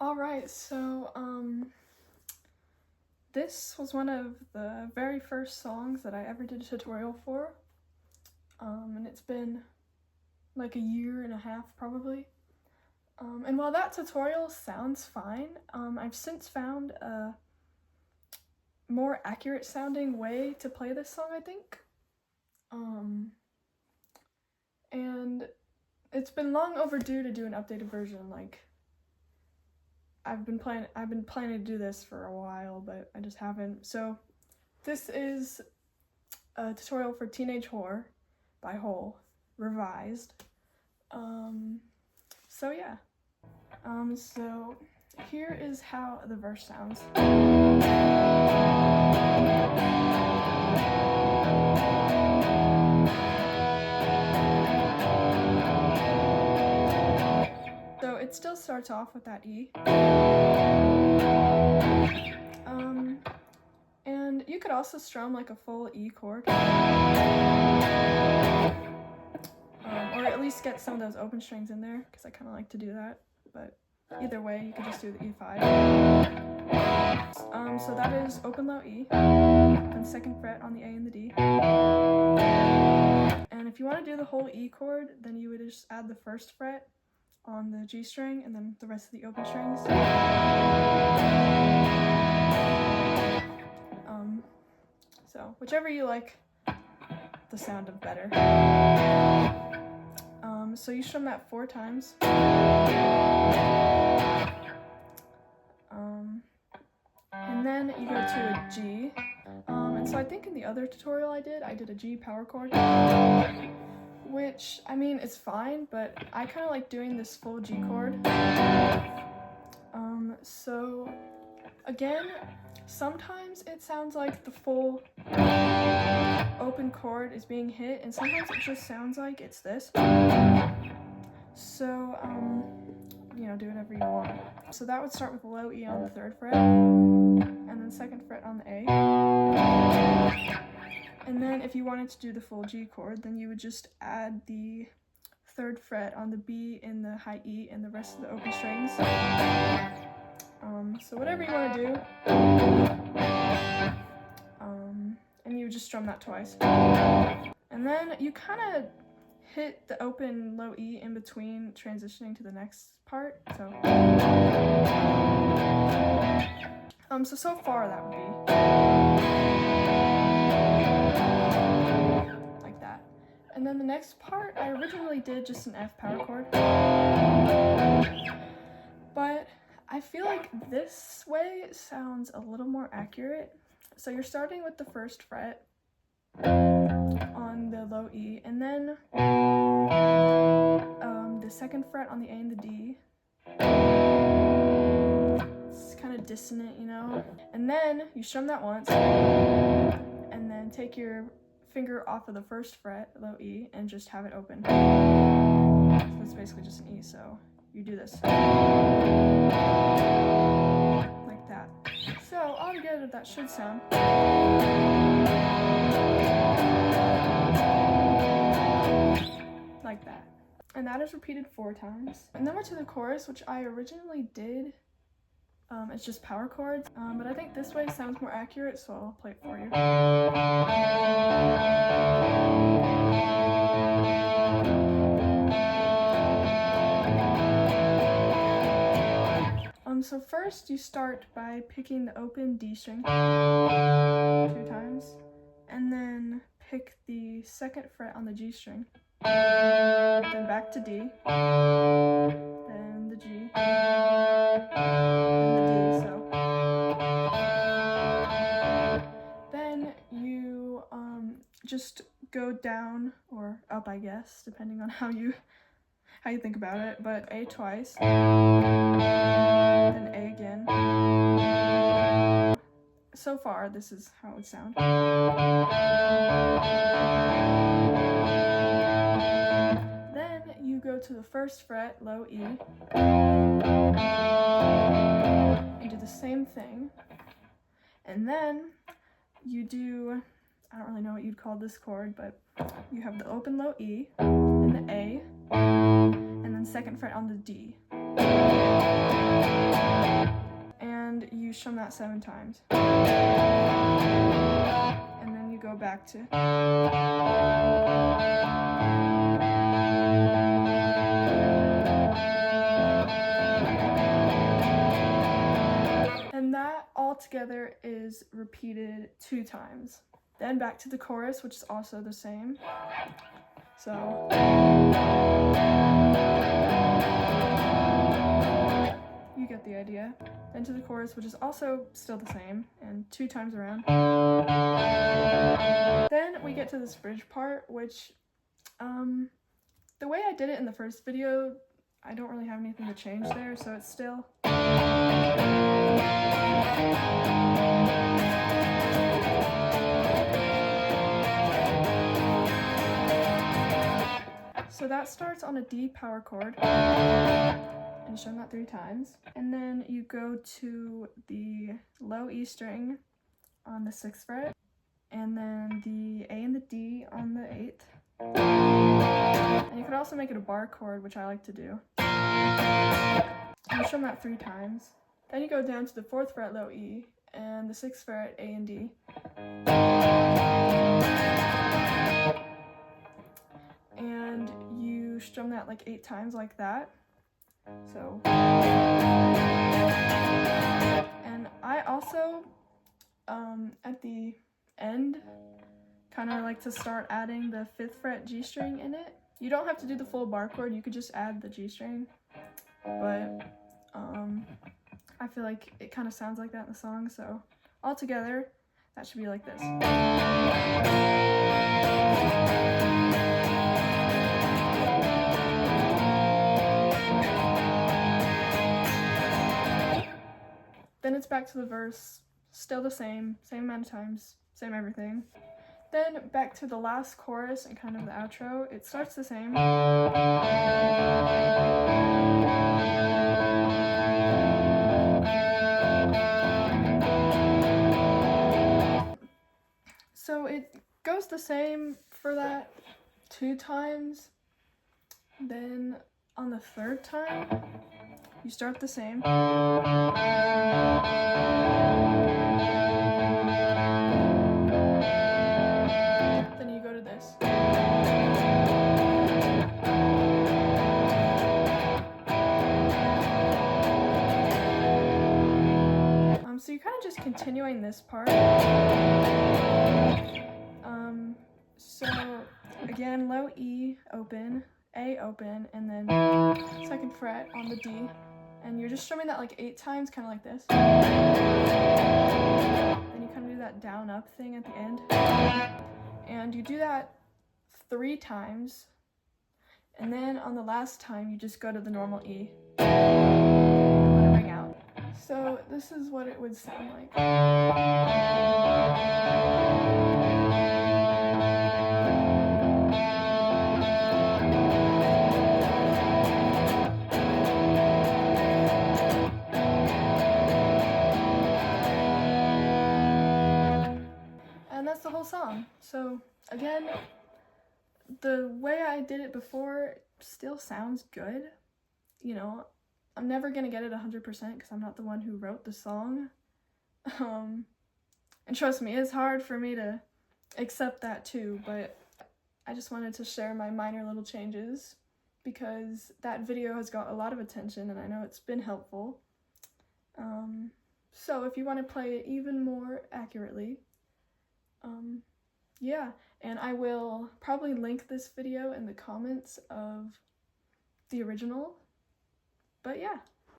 Alright, so, this was one of the very first songs that I ever did a tutorial for, and it's been like a year and a half probably. And while that tutorial sounds fine, I've since found a more accurate sounding way to play this song, I think. And it's been long overdue to do an updated version. Like, I've been planning to do this for a while, but I just haven't. So this is a tutorial for Teenage Whore by Hole, revised. So yeah. So here is how the verse sounds. So it still starts off with that E. And you could also strum like a full E chord. Or at least get some of those open strings in there, because I kind of like to do that. But either way, you could just do the E5. So that is open low E, and second fret on the A and the D. And if you want to do the whole E chord, then you would just add the first fret on the G string and then the rest of the open strings. So whichever you like the sound of better. So you strum that 4 times. And then you go to a G. And so I think in the other tutorial I did a G power chord, which, I mean, it's fine, but I kind of like doing this full G chord. So again, sometimes it sounds like the full open chord is being hit, and sometimes it just sounds like it's this. So, you know, do whatever you want. So that would start with low E on the 3rd fret, and then 2nd fret on the A. And then if you wanted to do the full G chord, then you would just add the 3rd fret on the B and the high E and the rest of the open strings. So whatever you want to do. And you would just strum that twice. And then you kind of hit the open low E in between transitioning to the next part. So far that would be like that. And then the next part, I originally did just an F power chord, but I feel like this way sounds a little more accurate. So you're starting with the 1st fret on the low E, and then the 2nd fret on the A and the D. It's kind of dissonant, you know? And then you strum that once, and then take your finger off of the 1st fret, low E, and just have it open. So that's basically just an E, so you do this. Like that. So altogether that should sound like that. And that is repeated 4 times. And then we're to the chorus, which I originally did. It's just power chords, but I think this way sounds more accurate, so I'll play it for you. So first you start by picking the open D string 2 times, and then pick the 2nd fret on the G string, then back to D, then the G, and the D. So then you just go down or up, I guess, depending on how you think about it, but A twice, then A again. So far, this is how it would sound. Then you go to the 1st fret, low E, and do the same thing. And then you do, I don't really know what you'd call this chord, but you have the open low E and the A, and then 2nd fret on the D. strum that 7 times. And then you go back to. And that all together is repeated 2 times. Then back to the chorus, which is also the same. So. You get the idea. Then to the chorus, which is also still the same, and 2 times around. Then we get to this bridge part, which, the way I did it in the first video, I don't really have anything to change there, so it's still. So that starts on a D power chord, and strum that 3 times. And then you go to the low E string on the 6th fret, and then the A and the D on the 8th. And you could also make it a bar chord, which I like to do. And you strum that 3 times. Then you go down to the 4th fret low E and the 6th fret A and D. And you strum that like 8 times like that. So. And I also, at the end, kind of like to start adding the 5th fret G string in it. You don't have to do the full bar chord, you could just add the G string. But, I feel like it kind of sounds like that in the song, so all together, that should be like this. Then it's back to the verse, still the same amount of times, same everything. Then back to the last chorus and kind of the outro, it starts the same. So it goes the same for that 2 times. Then on the 3rd time, you start the same. Then you go to this. So you're kind of just continuing this part. So again, low E open, A open, and then 2nd fret on the D. And you're just strumming that like 8 times, kind of like this. Then you kind of do that down up thing at the end. And you do that 3 times. And then on the last time, you just go to the normal E. And let it ring out. So this is what it would sound like. And that's the whole song. So again, the way I did it before still sounds good. You know, I'm never gonna get it 100% because I'm not the one who wrote the song. And trust me, it's hard for me to accept that too, but I just wanted to share my minor little changes because that video has got a lot of attention and I know it's been helpful. So if you want to play it even more accurately, yeah, and I will probably link this video in the comments of the original. But yeah,